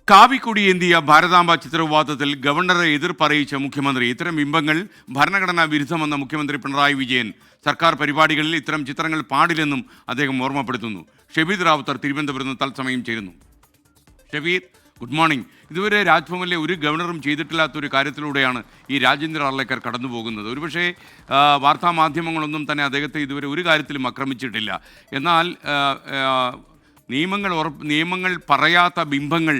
കാവിക്കൊടിയേന്തിയ ഭാരതാംബ ചിത്രവിവാദത്തിൽ ഗവർണറെ എതിർപ്പറിയിച്ച മുഖ്യമന്ത്രി. ഇത്തരം ബിംബങ്ങൾ ഭരണഘടനാ വിരുദ്ധമെന്ന മുഖ്യമന്ത്രി പിണറായി വിജയൻ. സർക്കാർ പരിപാടികളിൽ ഇത്തരം ചിത്രങ്ങൾ പാടില്ലെന്നും അദ്ദേഹം ഓർമ്മപ്പെടുത്തുന്നു. ഷബീദ് റാവുത്തർ തിരുവനന്തപുരത്ത് നിന്ന് തത്സമയം ചേരുന്നു. Shabeed, good morning. ഇതുവരെ രാജ്ഭവനിലെ ഒരു ഗവർണറും ചെയ്തിട്ടില്ലാത്തൊരു കാര്യത്തിലൂടെയാണ് ഈ രാജേന്ദ്ര ആർലേക്കർ കടന്നു പോകുന്നത്. ഒരുപക്ഷെ വാർത്താമാധ്യമങ്ങളൊന്നും തന്നെ അദ്ദേഹത്തെ ഇതുവരെ ഒരു കാര്യത്തിലും ആക്രമിച്ചിട്ടില്ല. എന്നാൽ നിയമങ്ങൾ പറയാത്ത ബിംബങ്ങൾ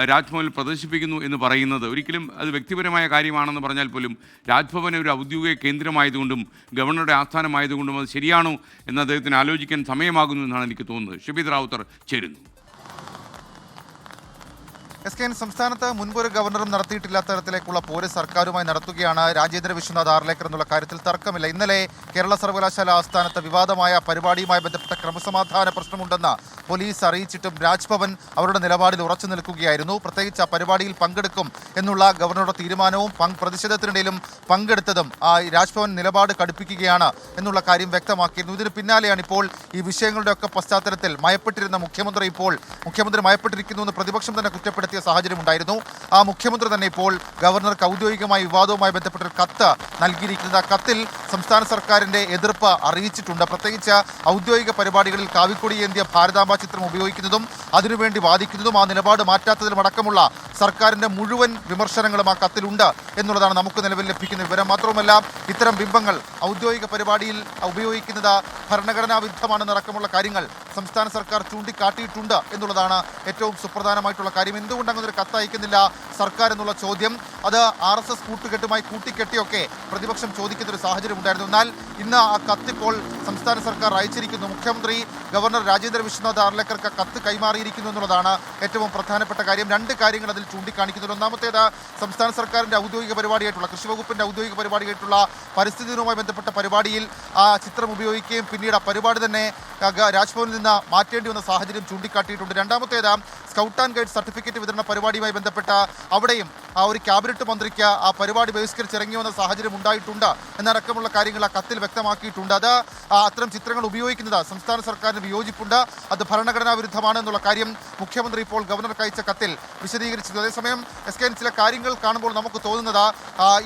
രാജ്ഭവനിൽ പ്രദർശിപ്പിക്കുന്നു എന്ന് പറയുന്നത് ഒരിക്കലും അത് വ്യക്തിപരമായ കാര്യമാണെന്ന് പറഞ്ഞാൽ പോലും രാജ്ഭവൻ ഒരു ഔദ്യോഗിക കേന്ദ്രമായതുകൊണ്ടും ഗവർണറുടെ ആസ്ഥാനമായതുകൊണ്ടും അത് ശരിയാണോ എന്ന് അദ്ദേഹത്തിന് ആലോചിക്കാൻ സമയമാകുന്നു എന്നാണ് എനിക്ക് തോന്നുന്നത്. ഷബീദ് റാവുത്തർ ചേരുന്നു. സംസ്ഥാനത്ത് മുൻപൊരു ഗവർണറും നടത്തിയിട്ടില്ലാത്ത തരത്തിലേക്കുള്ള പോര് സർക്കാരുമായി നടത്തുകയാണ് രാജേന്ദ്ര വിശ്വനാഥ് ആർലേക്കർ എന്നുള്ള കാര്യത്തിൽ തർക്കമില്ല. ഇന്നലെ കേരള സർവകലാശാല ആസ്ഥാനത്ത് വിവാദമായ പരിപാടിയുമായി ബന്ധപ്പെട്ട ക്രമസമാധാന പ്രശ്നമുണ്ടെന്ന് പോലീസ് അറിയിച്ചിട്ടും രാജ്ഭവൻ അവരുടെ നിലപാടിൽ ഉറച്ചു നിൽക്കുകയായിരുന്നു. പ്രത്യേകിച്ച് ആ പരിപാടിയിൽ പങ്കെടുക്കും എന്നുള്ള ഗവർണറുടെ തീരുമാനവും പ്രതിഷേധത്തിനിടയിലും പങ്കെടുത്തതും രാജ്ഭവൻ നിലപാട് കടുപ്പിക്കുകയാണ് എന്നുള്ള കാര്യം വ്യക്തമാക്കിയിരുന്നു. ഇതിന് പിന്നാലെയാണ് ഇപ്പോൾ ഈ വിഷയങ്ങളുടെയൊക്കെ പശ്ചാത്തലത്തിൽ മയപ്പെട്ടിരുന്ന മുഖ്യമന്ത്രി മയപ്പെട്ടിരിക്കുന്നു എന്ന് പ്രതിപക്ഷം തന്നെ കുറ്റപ്പെടുത്തിയ സാഹചര്യം ഉണ്ടായിരുന്നു. ആ മുഖ്യമന്ത്രി തന്നെ ഇപ്പോൾ ഗവർണർക്ക് ഔദ്യോഗികമായി വിവാദവുമായി ബന്ധപ്പെട്ടൊരു കത്ത് നൽകിയിരിക്കുന്നത്. ആ കത്തിൽ സംസ്ഥാന സർക്കാരിന്റെ എതിർപ്പ് അറിയിച്ചിട്ടുണ്ട്. പ്രത്യേകിച്ച് ഔദ്യോഗിക പരിപാടികളിൽ കാവിക്കൊടിയേന്തിയ ഭാരതാംബ ചിത്രം ഉപയോഗിക്കുന്നതും അതിനുവേണ്ടി വാദിക്കുന്നതും ആ നിലപാട് മാറ്റാത്തതിലുമടക്കമുള്ള സർക്കാരിന്റെ മുഴുവൻ വിമർശനങ്ങളും ആ കത്തിലുണ്ട് എന്നുള്ളതാണ് നമുക്ക് നിലവിൽ ലഭിക്കുന്ന വിവരം. മാത്രവുമല്ല, ഇത്തരം ബിംബങ്ങൾ ഔദ്യോഗിക പരിപാടിയിൽ ഉപയോഗിക്കുന്നത് ഭരണഘടനാ വിരുദ്ധമാണെന്നടക്കമുള്ള കാര്യങ്ങൾ സംസ്ഥാന സർക്കാർ ചൂണ്ടിക്കാട്ടിയിട്ടുണ്ട് എന്നുള്ളതാണ് ഏറ്റവും സുപ്രധാനമായിട്ടുള്ള കാര്യം. എന്തുകൊണ്ട് അങ്ങനൊരു കത്ത് അയക്കുന്നില്ല സർക്കാർ എന്നുള്ള ചോദ്യം അത് RSS കൂട്ടുകെട്ടുമായി കൂട്ടിക്കെട്ടിയൊക്കെ പ്രതിപക്ഷം ചോദിക്കുന്നൊരു സാഹചര്യം ഉണ്ടായിരുന്നു. എന്നാൽ ഇന്ന് ആ കത്തിപ്പോൾ സംസ്ഥാന സർക്കാർ അയച്ചിരിക്കുന്നു. മുഖ്യമന്ത്രി ഗവർണർ രാജേന്ദ്ര വിശ്വനാഥ് ആർലേക്കർക്ക് കത്ത് കൈമാറിയിരിക്കുന്നു എന്നുള്ളതാണ് ഏറ്റവും പ്രധാനപ്പെട്ട കാര്യം. രണ്ട് കാര്യങ്ങൾ അതിൽ ചൂണ്ടിക്കാണിക്കുന്നുണ്ട്. ഒന്നാമത്തേത്, സംസ്ഥാന സർക്കാരിൻ്റെ ഔദ്യോഗിക പരിപാടിയായിട്ടുള്ള കൃഷി വകുപ്പിൻ്റെ ഔദ്യോഗിക പരിപാടിയായിട്ടുള്ള പരിസ്ഥിതി ദിനവുമായി ബന്ധപ്പെട്ട പരിപാടിയിൽ ആ ചിത്രം ഉപയോഗിക്കുകയും പിന്നീട് ആ പരിപാടി തന്നെ രാജ്ഭവനിൽ നിന്ന് മാറ്റേണ്ടി വന്ന സാഹചര്യം ചൂണ്ടിക്കാട്ടിയിട്ടുണ്ട്. രണ്ടാമത്തേത്, സ്കൗട്ട് ആൻഡ് ഗൈഡ് സർട്ടിഫിക്കറ്റ് വിതരണ പരിപാടിയുമായി ബന്ധപ്പെട്ട അവിടെയും ആ ഒരു ക്യാബിനറ്റ് മന്ത്രിക്ക് ആ പരിപാടി ബഹിഷ്കരിച്ചിറങ്ങി വന്ന സാഹചര്യം ഉണ്ടായിട്ടുണ്ട് എന്നടക്കമുള്ള കാര്യങ്ങൾ ആ കത്തിൽ വ്യക്തമാക്കിയിട്ടുണ്ട്. അത് അത്തരം ചിത്രങ്ങൾ ഉപയോഗിക്കുന്നത് സംസ്ഥാന സർക്കാരിന് വിയോജിപ്പുണ്ട്, അത് ഭരണഘടനാ വിരുദ്ധമാണ് എന്നുള്ള കാര്യം മുഖ്യമന്ത്രി ഇപ്പോൾ ഗവർണർക്ക് അയച്ച കത്തിൽ വിശദീകരിച്ചിട്ടുണ്ട്. അതേസമയം ചില കാര്യങ്ങൾ കാണുമ്പോൾ നമുക്ക് തോന്നുന്നത്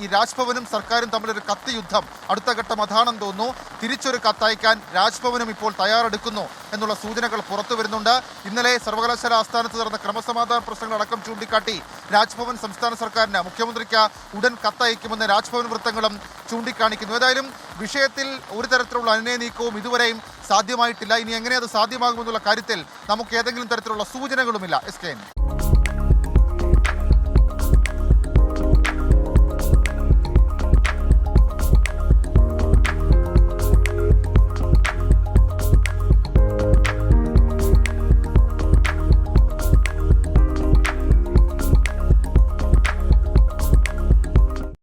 ഈ രാജ്ഭവനും സർക്കാരും തമ്മിലൊരു കത്ത് യുദ്ധം അടുത്ത ഘട്ടം അതാണെന്ന് തോന്നുന്നു. തിരിച്ചൊരു കത്തയക്കാൻ രാജ്ഭവനും ഇപ്പോൾ തയ്യാറെടുക്കുന്നു എന്നുള്ള സൂചനകൾ പുറത്തു വരുന്നുണ്ട്. ഇന്നലെ സർവകലാശാല ആസ്ഥാനത്ത് നടന്ന ക്രമസമാധാന പ്രശ്നങ്ങളടക്കം ചൂണ്ടിക്കാട്ടി രാജ്ഭവൻ സംസ്ഥാന സർക്കാരിന് മുഖ്യമന്ത്രിക്ക് ഉടൻ കത്തയക്കുമെന്ന് രാജ്ഭവൻ വൃത്തങ്ങളും ചൂണ്ടിക്കാണിക്കുന്നു. ഏതായാലും വിഷയത്തിൽ ഒരു തരത്തിലുള്ള അനുനയ നീക്കവും ഇതുവരെയും സാധ്യമായിട്ടില്ല. ഇനി എങ്ങനെ അത് സാധ്യമാകുമെന്നുള്ള കാര്യത്തിൽ നമുക്ക് ഏതെങ്കിലും തരത്തിലുള്ള സൂചനകളുമില്ല.